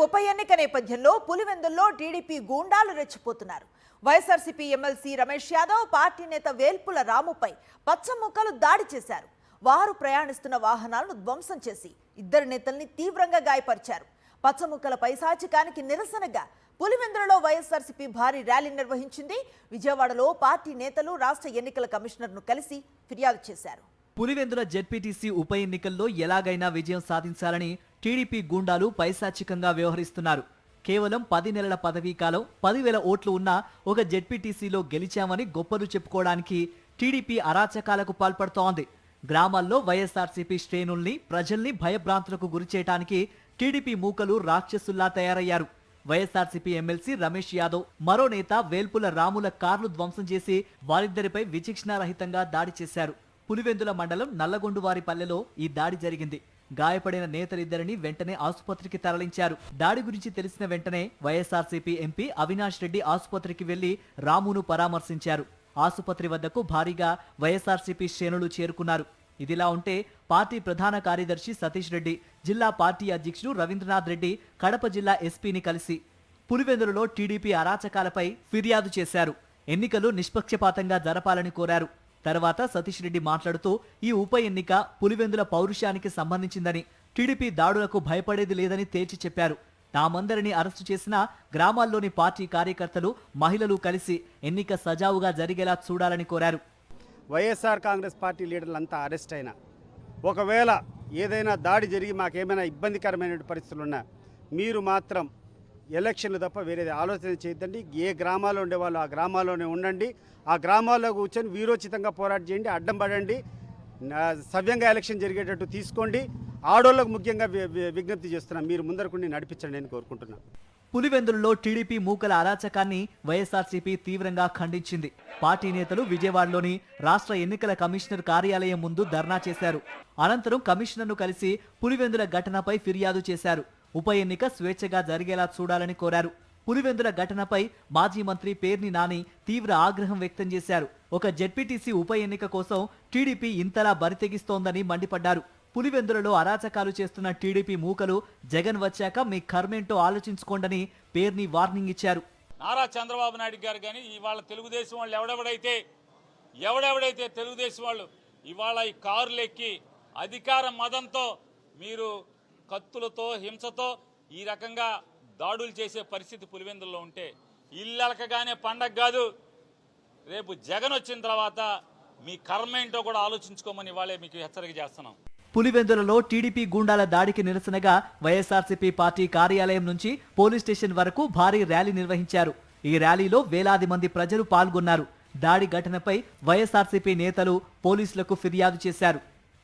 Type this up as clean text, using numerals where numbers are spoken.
ఉప ఎన్నిక నేపథ్యంలో పులివెందుల్లో టీడీపీ గూండాలు రెచ్చిపోతున్నారు. YSRCP MLC Ramesh Yadav party నేత వేల్పుల రాముపై పచ్చముక్కలు దాడి చేశారు. వారు ప్రయాణిస్తున్న వాహనాలను ధ్వంసం చేసి ఇద్దరు నేతల్ని తీవ్రంగా గాయపరిచారు. పచ్చముక్కల పైశాచికానికి నిరసనగా పులివెందులలో వైఎస్ఆర్సీపీ భారీ ర్యాలీ నిర్వహించింది. విజయవాడలో పార్టీ నేతలు రాష్ట్ర ఎన్నికల కమిషనర్ను కలిసి ఫిర్యాదు చేశారు. పులివెందుల జెడ్పీటీసీ ఉప ఎన్నికల్లో ఎలాగైనా విజయం సాధించాలని టీడీపీ గూండాలు పైశాచికంగా వ్యవహరిస్తున్నారు. కేవలం 10 నెలల పదవీ కాలం 10,000 ఓట్లు ఉన్న ఒక జెడ్పీటీసీలో గెలిచామని గొప్పలు చెప్పుకోవడానికి టీడీపీ అరాచకాలకు పాల్పడుతోంది. గ్రామాల్లో వైఎస్ఆర్సీపీ శ్రేణుల్ని ప్రజల్ని భయభ్రాంతులకు గురిచేయడానికి టీడీపీ మూకలు రాక్షసుల్లా తయారయ్యారు. వైఎస్ఆర్సీపీ ఎమ్మెల్సీ రమేష్ యాదవ్, మరో నేత వేల్పుల రాముల కార్లు ధ్వంసం చేసి వారిద్దరిపై విచక్షణారహితంగా దాడి చేశారు. పులివెందుల మండలం నల్లగొండువారిపల్లెలో ఈ దాడి జరిగింది. గాయపడిన నేతలిద్దరిని వెంటనే ఆసుపత్రికి తరలించారు. దాడి గురించి తెలిసిన వెంటనే వైఎస్ఆర్సీపీ ఎంపీ అవినాష్ రెడ్డి ఆసుపత్రికి వెళ్లి రామును పరామర్శించారు. ఆసుపత్రి వద్దకు భారీగా వైఎస్ఆర్సీపీ శ్రేణులు చేరుకున్నారు. ఇదిలా ఉంటే పార్టీ ప్రధాన కార్యదర్శి సతీష్ రెడ్డి, జిల్లా పార్టీ అధ్యక్షుడు రవీంద్రనాథ్ రెడ్డి కడప జిల్లా ఎస్పీని కలిసి పులివెందులలో టీడీపీ అరాచకాలపై ఫిర్యాదు చేశారు. ఎన్నికలు నిష్పక్షపాతంగా జరపాలని కోరారు. తర్వాత సతీష్ రెడ్డి మాట్లాడుతూ ఈ ఉప ఎన్నిక పులివెందుల పౌరుషానికి సంబంధించిందని, టీడీపీ దాడులకు భయపడేది లేదని తేల్చి చెప్పారు. తామందరినీ అరెస్టు చేసిన గ్రామాల్లోని పార్టీ కార్యకర్తలు, మహిళలు కలిసి ఎన్నిక సజావుగా జరిగేలా చూడాలని కోరారు. వైఎస్ఆర్ కాంగ్రెస్ పార్టీ లీడర్లంతా అరెస్ట్ అయినా, ఒకవేళ ఏదైనా దాడి జరిగి మాకేమైనా ఇబ్బందికరమైన పరిస్థితులు ఉన్నా మీరు మాత్రం ఎలక్షన్లు తప్ప వేరేది ఆలోచన చేయొద్దండి. ఏ గ్రామాల్లో ఉండేవాళ్ళు ఆ గ్రామాల్లోనే ఉండండి. ఆ గ్రామాల్లో కూర్చొని వీరోచితంగా పోరాటం చేయండి, అడ్డం పడండి, సవ్యంగా ఎలక్షన్ జరిగేటట్టు తీసుకోండి. ఆడోళ్ళకు ముఖ్యంగా విజ్ఞప్తి చేస్తున్నాం, మీరు ముందరకుండి నడిపించండి అని కోరుకుంటున్నాను. పులివెందులలో టీడీపీ మూకల అరాచకాన్ని వైఎస్ఆర్సీపీ తీవ్రంగా ఖండించింది. పార్టీ నేతలు విజయవాడలోని రాష్ట్ర ఎన్నికల కమిషనర్ కార్యాలయం ముందు ధర్నా చేశారు. అనంతరం కమిషనర్ను కలిసి పులివెందుల ఘటనపై ఫిర్యాదు చేశారు. ఉప ఎన్నిక స్వేచ్ఛగా జరిగేలా చూడాలని కోరారు. పులివెందుల ఘటనపై మాజీ మంత్రి పేర్ని నాని తీవ్ర ఆగ్రహం వ్యక్తం చేశారు. ఒక జెడ్పీటీసీ ఉప ఎన్నిక కోసం టీడీపీ ఇంతలా బరితెగిస్తోందని మండిపడ్డారు. పులివెందులలో అరాచకాలు చేస్తున్న టీడీపీ మూకలు జగన్ వచ్చాక మీ కర్మేంటో ఆలోచించుకోండని పేర్ని వార్నింగ్ ఇచ్చారు. నారా చంద్రబాబు నాయుడు గారు కానీ ఇవాళ తెలుగుదేశం వాళ్ళు ఎవడెవడైతే తెలుగుదేశం వాళ్ళు ఇవాళ ఈ కారులు ఎక్కి అధికార మదంతో మీరు కత్తులతో హింసతో ఈ రకంగా దాడులు చేసే పరిస్థితి పులివెందుల్లో ఉంటే ఇల్లలకగానే పండగ కాదు, రేపు జగన్ వచ్చిన తర్వాత మీ కర్మేంటో కూడా ఆలోచించుకోమని ఇవాళే మీకు హెచ్చరిక చేస్తున్నాం. పులివెందులలో టీడీపీ గూండాల దాడికి నిరసనగా వైఎస్ఆర్సీపీ పార్టీ కార్యాలయం నుంచి పోలీస్ స్టేషన్ వరకు భారీ ర్యాలీ నిర్వహించారు. ఈ ర్యాలీలో వేలాది మంది ప్రజలు పాల్గొన్నారు. దాడి ఘటనపై వైఎస్ఆర్సీపీ నేతలు పోలీసులకు ఫిర్యాదు చేశారు.